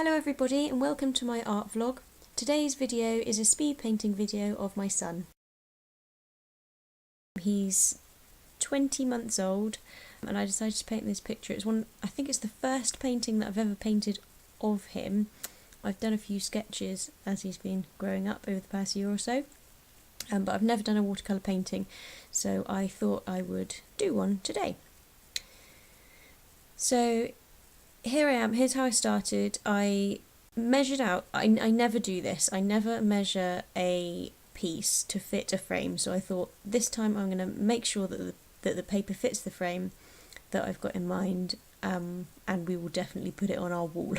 Hello everybody and welcome to my art vlog. Today's video is a speed painting video of my son. He's 20 months old and I decided to paint this picture. I think it's the first painting that I've ever painted of him. I've done a few sketches as he's been growing up over the past year or so, but I've never done a watercolour painting, so I thought I would do one today. So here I am, here's how I started. I measured out, I never do this, I never measure a piece to fit a frame, so I thought this time I'm going to make sure that the paper fits the frame that I've got in mind, and we will definitely put it on our wall.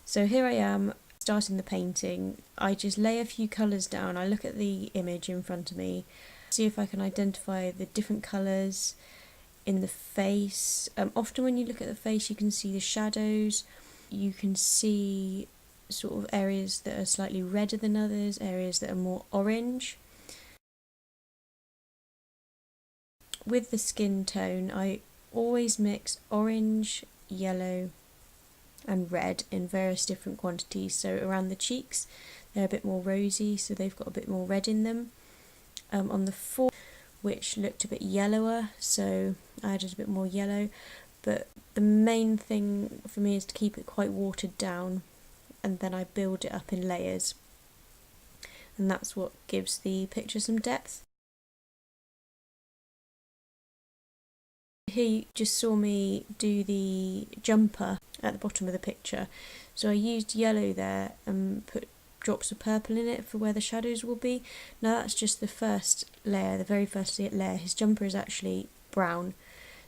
So here I am, starting the painting. I just lay a few colours down, I look at the image in front of me, see if I can identify the different colours in the face. Often when you look at the face you can see the shadows, you can see sort of areas that are slightly redder than others, areas that are more orange. With the skin tone I always mix orange, yellow and red in various different quantities. So around the cheeks they're a bit more rosy, so they've got a bit more red in them. On the forehead, which looked a bit yellower, so I added a bit more yellow, but the main thing for me is to keep it quite watered down, and then I build it up in layers, and that's what gives the picture some depth. Here you just saw me do the jumper at the bottom of the picture, so I used yellow there and put drops of purple in it for where the shadows will be. Now that's just the first layer, the very first layer. His jumper is actually brown,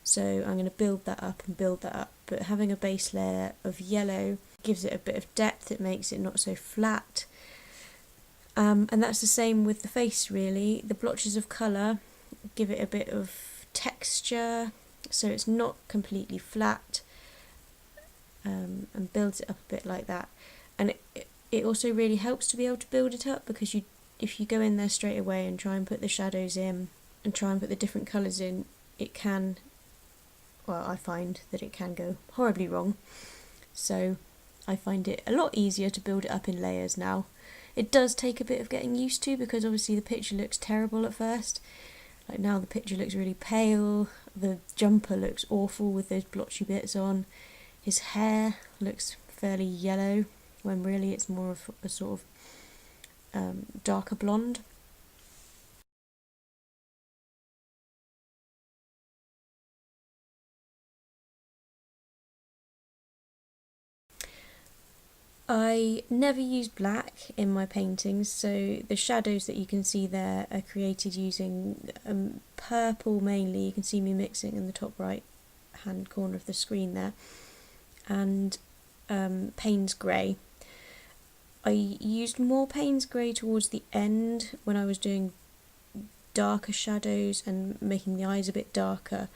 so I'm going to build that up and build that up, but having a base layer of yellow gives it a bit of depth, it makes it not so flat. And that's the same with the face really. The blotches of colour give it a bit of texture, so it's not completely flat, and builds it up a bit like that. And it also really helps to be able to build it up, because if you go in there straight away and try and put the shadows in and try and put the different colours in, it can, well, I find that it can go horribly wrong. So I find it a lot easier to build it up in layers now. It does take a bit of getting used to, because obviously the picture looks terrible at first. Like now the picture looks really pale, the jumper looks awful with those blotchy bits on, his hair looks fairly yellow, when really it's more of a sort of darker blonde. I never use black in my paintings, so the shadows that you can see there are created using purple mainly. You can see me mixing in the top right hand corner of the screen there, and Payne's grey. I used more Payne's grey towards the end when I was doing darker shadows and making the eyes a bit darker,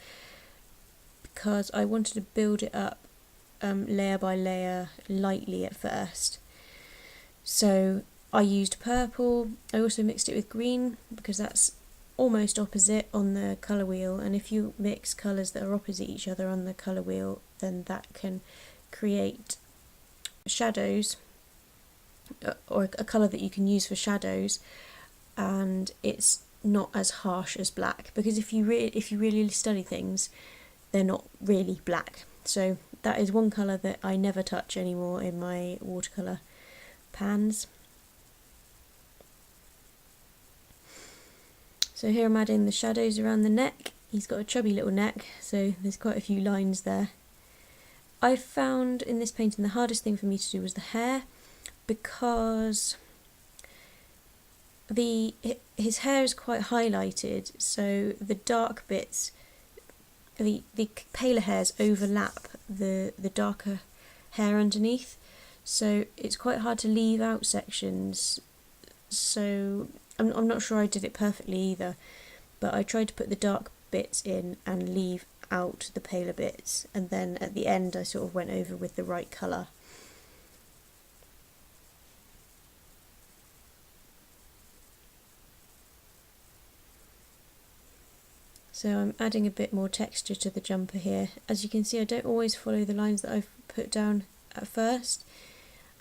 because I wanted to build it up layer by layer lightly at first. So I used purple. I also mixed it with green because that's almost opposite on the colour wheel, and if you mix colours that are opposite each other on the colour wheel, then that can create shadows, or a colour that you can use for shadows, and it's not as harsh as black, because if you really study things, they're not really black. So that is one colour that I never touch anymore in my watercolour pans. So here I'm adding the shadows around the neck. He's got a chubby little neck, so there's quite a few lines there. I found in this painting the hardest thing for me to do was the hair, because his hair is quite highlighted, so the dark bits, the paler hairs overlap the darker hair underneath, so it's quite hard to leave out sections. So I'm not sure I did it perfectly either, but I tried to put the dark bits in and leave out the paler bits, and then at the end I sort of went over with the right colour. So I'm adding a bit more texture to the jumper here. As you can see, I don't always follow the lines that I've put down at first.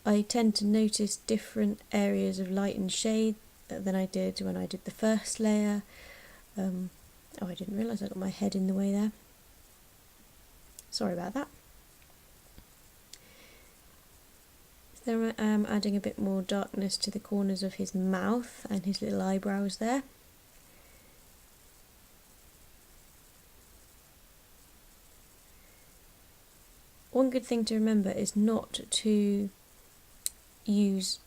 I tend to notice different areas of light and shade than I did when I did the first layer. Oh, I didn't realise I got my head in the way there. Sorry about that. Then I'm adding a bit more darkness to the corners of his mouth and his little eyebrows there. One good thing to remember is not to use,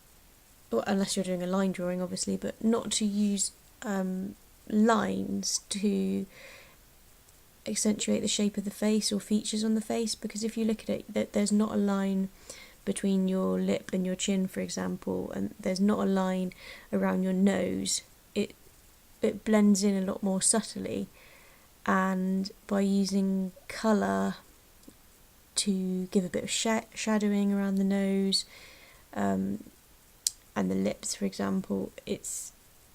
well, unless you're doing a line drawing obviously, but not to use lines to accentuate the shape of the face or features on the face, because if you look at it, there's not a line between your lip and your chin, for example, and there's not a line around your nose. It blends in a lot more subtly, and by using colour to give a bit of shadowing around the nose and the lips, for example, it's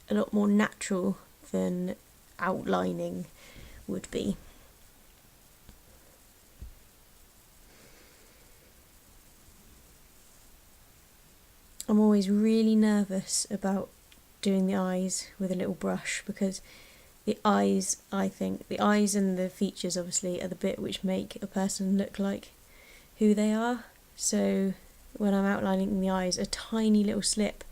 a lot more natural than outlining would be. I'm always really nervous about doing the eyes with a little brush, because the eyes, I think, the eyes and the features obviously are the bit which make a person look like who they are. So when I'm outlining the eyes, a tiny little slip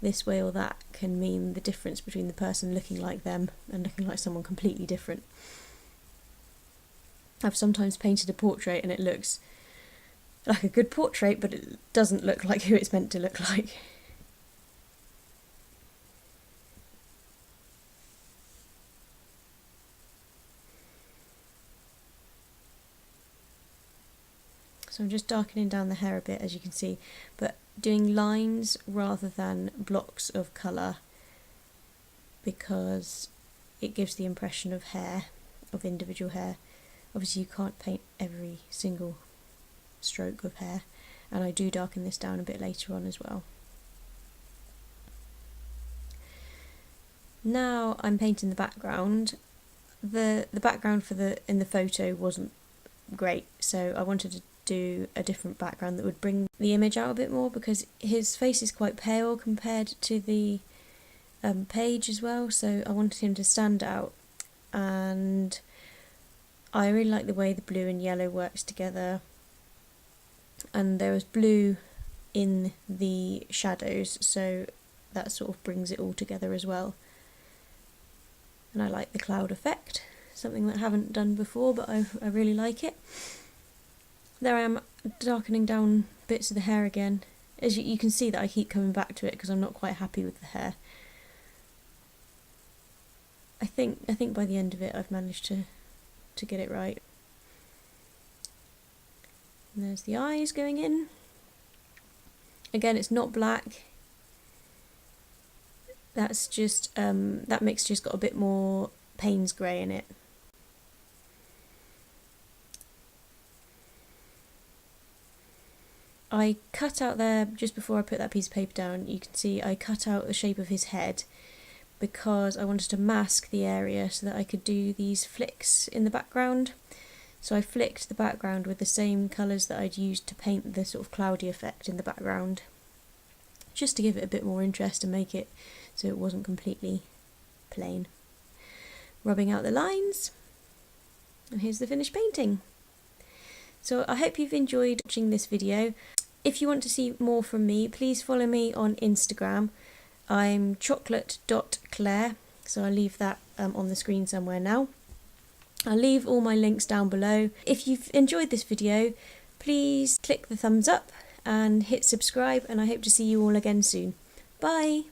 this way or that can mean the difference between the person looking like them and looking like someone completely different. I've sometimes painted a portrait and it looks like a good portrait, but it doesn't look like who it's meant to look like. So I'm just darkening down the hair a bit, as you can see, but doing lines rather than blocks of colour, because it gives the impression of hair, of individual hair. Obviously you can't paint every single stroke of hair, and I do darken this down a bit later on as well. Now I'm painting the background. The background in the photo wasn't great, so I wanted to do a different background that would bring the image out a bit more, because his face is quite pale compared to the page as well, so I wanted him to stand out, and I really like the way the blue and yellow works together, and there was blue in the shadows, so that sort of brings it all together as well. And I like the cloud effect, something that I haven't done before, but I really like it. There I am darkening down bits of the hair again. As you can see that I keep coming back to it because I'm not quite happy with the hair. I think by the end of it I've managed to get it right. And there's the eyes going in. Again, it's not black. That's just that mixture's got a bit more Payne's grey in it. I cut out there, just before I put that piece of paper down, you can see I cut out the shape of his head because I wanted to mask the area so that I could do these flicks in the background. So I flicked the background with the same colours that I'd used to paint the sort of cloudy effect in the background, just to give it a bit more interest and make it so it wasn't completely plain. Rubbing out the lines, and here's the finished painting. So I hope you've enjoyed watching this video. If you want to see more from me, please follow me on Instagram. I'm chocolate.claire, so I'll leave that on the screen somewhere now. I'll leave all my links down below. If you've enjoyed this video, please click the thumbs up and hit subscribe, and I hope to see you all again soon. Bye!